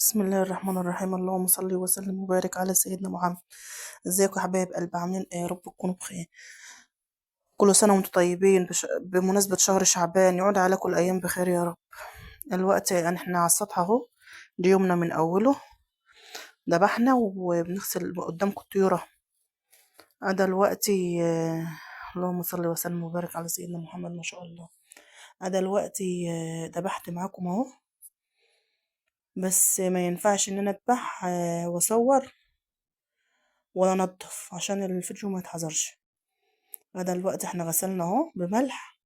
بسم الله الرحمن الرحيم. اللهم صل وسلم وبارك على سيدنا محمد. ازيكم يا حبايب قلب، عاملين ايه؟ يا رب تكونوا بخير. كل سنة وانتم طيبين بمناسبة شهر شعبان، يعود عليكم الأيام بخير يا رب. الوقت يعني احنا على السطح اهو، دي يومنا من أوله. ذبحنا وبنغسل قدامكم الطيورة. هذا الوقت اللهم صل وسلم وبارك على سيدنا محمد، ما شاء الله. هذا الوقت ذبحت معاكم اهو، بس ما ينفعش ان انا اذبح واصور ولا انضف عشان الفيديو ما يتحذرش. هذا الوقت احنا غسلنا اهو بملح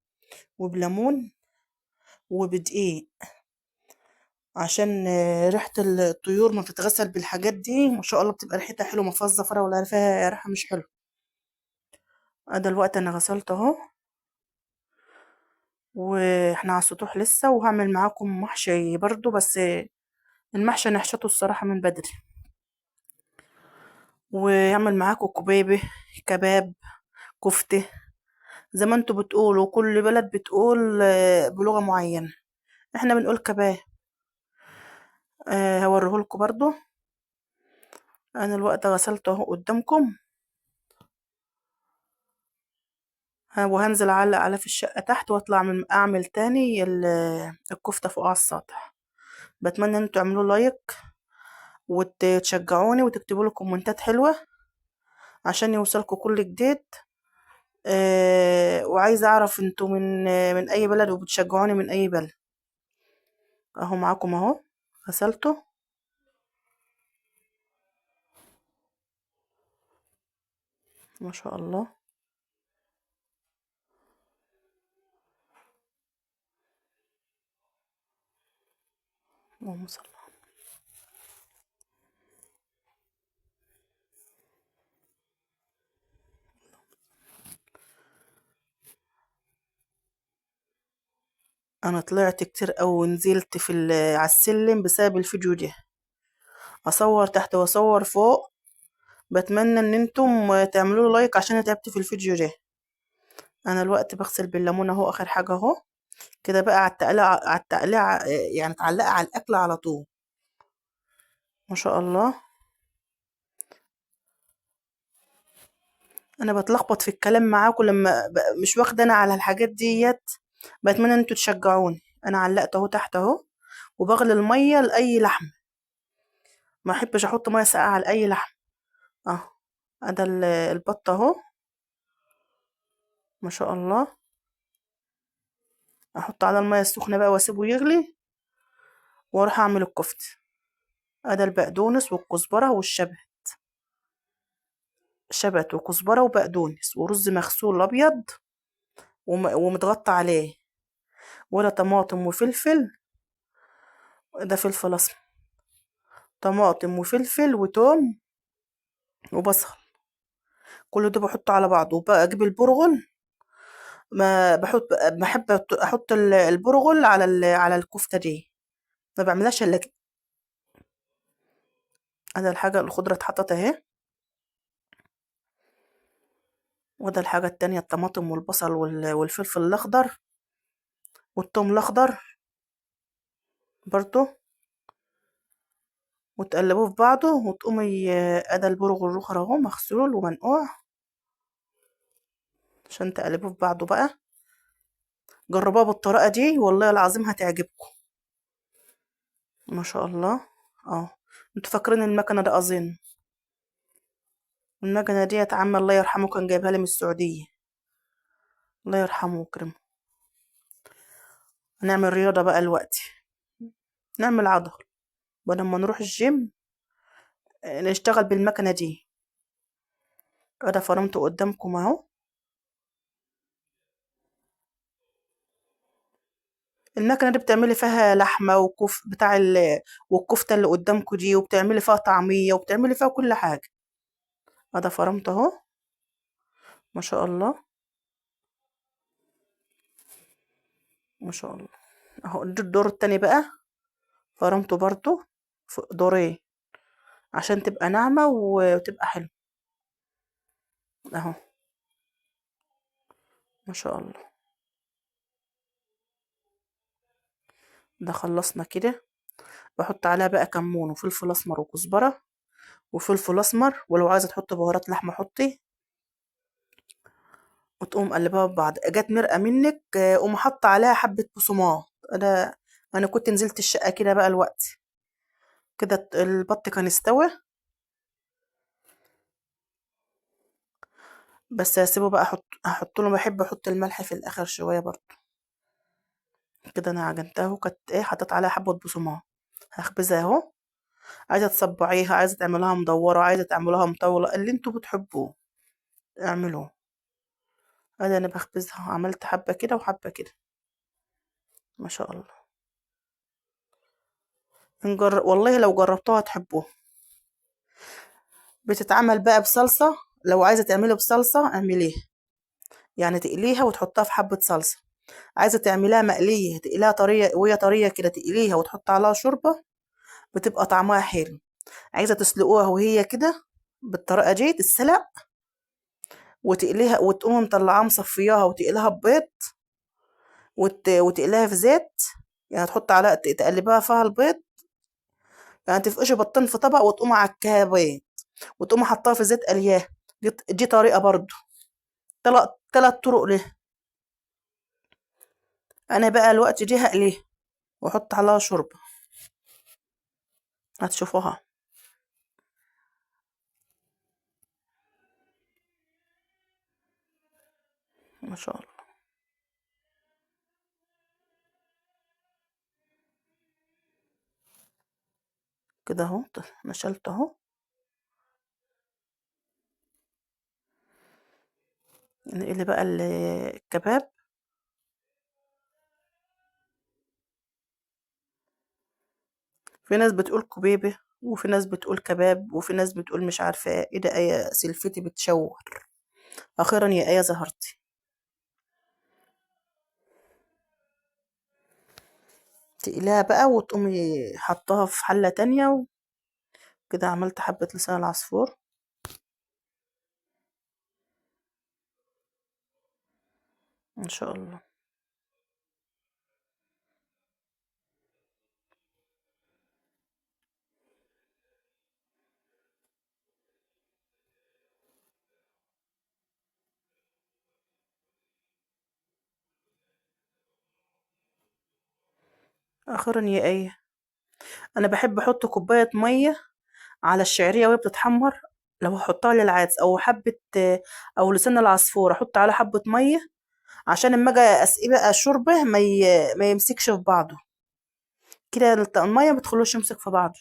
وبليمون وبدقيق، عشان ريحة الطيور ما بتتغسل بالحاجات دي ما شاء الله بتبقى ريحتها حلوة، ما فيهاش زفرة ولا فيها ريحة مش حلوة. هذا الوقت انا غسلت اهو، واحنا على السطوح لسه، وهعمل معاكم محشي برضو، بس المحشي نحشته الصراحة من بدري. ويعمل معاكم كبيبة، كباب، كفتة، زي ما انتوا بتقولوا. كل بلد بتقول بلغة معينة، احنا بنقول كباب. هوريهولكوا برضو. انا الوقت غسلته اهو قدامكم، وهنزل اعلق على في الشقة تحت، واطلع اعمل تاني الكفتة فوق على السطح. بتمنى ان انتوا تعملوا لايك وتشجعوني وتكتبوا لي كومنتات حلوة عشان يوصلكوا كل جديد. وعايزة اعرف انتوا من اي بلد وبتشجعوني من اي بلد. اهو معاكم اهو، غسلته ما شاء الله. اللهم صل. انا طلعت كتير اوي، نزلت على السلم بسبب الفيديو ده، اصور تحت واصور فوق. بتمنى ان انتم تعملوا له لايك عشان أنا تعبت في الفيديو ده. انا الوقت بغسل بالليمون اهو، اخر حاجه اهو. كده بقى على التقليع يعني تعلقها على الاكل على طول. ما شاء الله. انا بتلخبط في الكلام معاكم لما مش واخده انا على الحاجات ديت. بتمنى ان انتوا تشجعوني. انا علقت اهو تحت اهو، وبغلي الميه لاي لحم، ما احبش احط ميه ساقعه على اي لحم. اه، ده البط اهو ما شاء الله. احط على الميه السخنه بقى واسيبه يغلي، واروح اعمل الكفته. ده البقدونس والكزبره والشبت، شبت وكزبره وبقدونس ورز مغسول ابيض ومتغطى عليه، ولا طماطم وفلفل. ده فلفل اسمر، طماطم وفلفل وتوم وبصل. كل ده بحطه على بعضه، وبقى اجيب البرغل. ما بحب احط البرغل على الكفته دي، ما بعملهاش الا كده. انا الحاجه الخضره اتحطت اهي، وده الحاجه التانية الطماطم والبصل والفلفل الاخضر والثوم الاخضر برضو، وتقلبوه في بعضه وتقومي ادى البرغل الاخر اهو مغسول ومنقوع، عشان تقلبوه في بعضه بقى. جربوها بالطريقه دي والله العظيم هتعجبكم. ما شاء الله. اه، انتوا فاكرين المكنه ده؟ اظن المكنه ديت عم الله يرحمه كان جايبها لي من السعوديه، الله يرحمه ويكرمه. هنعمل رياضه بقى دلوقتي، نعمل عضل بدل ما نروح الجيم. نشتغل بالمكنه دي. انا فرمته قدامكم اهو. المكنه دي بتعملي فيها لحمه والكفته اللي قدامكم دي، وبتعملي فيها طعميه، وبتعملي فيها كل حاجه. انا فرمته اهو ما شاء الله. ما شاء الله. اهو ده الدور التاني بقى، فرمته برضو في دورين عشان تبقى ناعمه وتبقى حلوه اهو. ما شاء الله. ده خلصنا كده. بحط عليها بقى كمون وفلفل اسمر وكزبرة وفلفل اسمر، ولو عايزة تحط بهارات لحمة حطي، وتقوم قلبها ببعض. جت مرقة منك قوم حاطة عليها حبة بصمات. انا كنت نزلت الشقة كده بقى الوقت كده البط كان استوى، بس هسيبه بقى. هحط له، بحب احط الملح في الاخر شوية برضه. كده انا عجنتها اهو، كانت ايه حطيت عليها حبة بصمات. هخبزها اهو. عايزة تصبعيها، عايزة تعملوها مدورة، عايزة تعملوها مطولة، اللي انتوا بتحبوه اعملوه. ادي انا بخبزها، عملت حبة كده وحبة كده ما شاء الله. والله لو جربتوها تحبوها. بتتعمل بقى بصلصة، لو عايزة تعملي بصلصة اعمليها، يعني تقليها وتحطها في حبة صلصة. عايزة تعمليها مقلية تقليها طرية، وهي طرية كده تقليها وتحط عليها شوربة، بتبقى طعمها حلو. عايزة تسلقوها وهي كده بالطريقة دي تتسلق، وتقليها وتقوم مطلعاها مصفياها وتقليها ببيض، وتقليها في زيت. يعني تحط عليها تقلبها فيها البيض، يعني تفقشي بطين في طبق وتقوم عكاها بيض، وتقوم حطها في زيت قلياه. دي طريقة برضو. تلات طرق له. انا بقى الوقت دي هقليها واحط عليها شوربة، هتشوفوها ما شاء الله. كده اهو نشلت اهو. نقلي بقى الكباب. في ناس بتقول كبيبة، وفي ناس بتقول كباب، وفي ناس بتقول مش عارفة ايه ده. ايه سلفتي بتشور. اخيرا يا ايه ظهرتي. تقليها بقى وتقومي حطها في حلة تانية. وكده عملت حبة لسان العصفور ان شاء الله. اخيرا يا ايه. انا بحب احط كوباية مية على الشعرية وهي بتتحمر. لو هحطها للعدس او حبة او لسان العصفور، احط على حبة مية عشان اما اجي اسقي بقى الشوربة ما يمسكش في بعضه. كده المية بتخلوش يمسك في بعضه.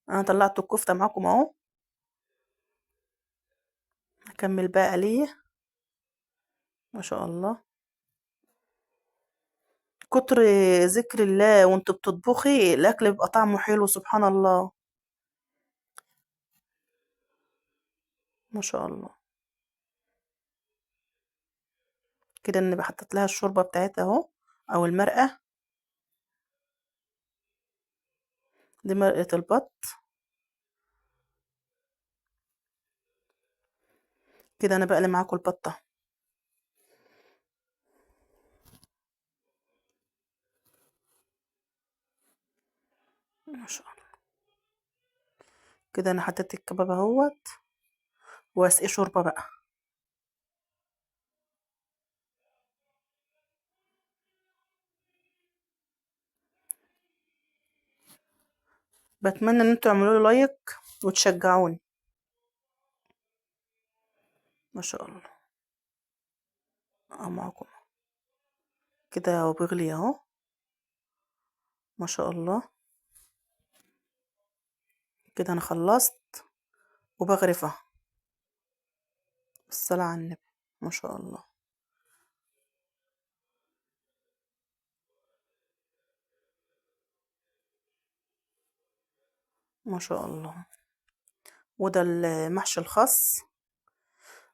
انا طلعت الكفتة معاكم اهو. هكمل بقى قلية ما شاء الله. كتر ذكر الله وانت بتطبخي الاكل بيبقى طعمه حلو سبحان الله. ما شاء الله. كده اني بحطت لها الشوربة بتاعتها اهو، او المرقة. دي مرقة البط. كده انا بقلي معاكم البطة ما شاء الله. كده انا حطيت الكباب اهوت، واسقي شوربة بقى. بتمنى ان انتوا تعملوا لي لايك وتشجعوني ما شاء الله. معاكم كده وبيغلي اهو ما شاء الله. كده انا خلصت وبغرفها. الصلاة على النبي ما شاء الله. ما شاء الله. وده المحشي الخاص.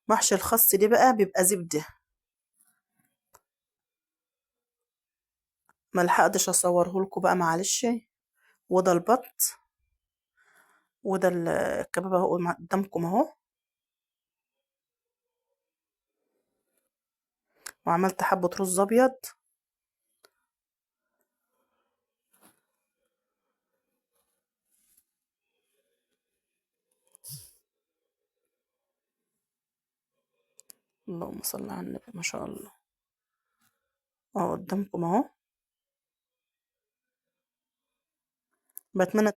محشي الخاص دي بقى بيبقى زبدة. ملحقتش اصوره لكم بقى معلش. وده البط. وده الكباب اهو قدامكم اهو. وعملت حبة رز ابيض. اللهم صل على النبي، ما شاء الله. قدامكم اهو. بتمنى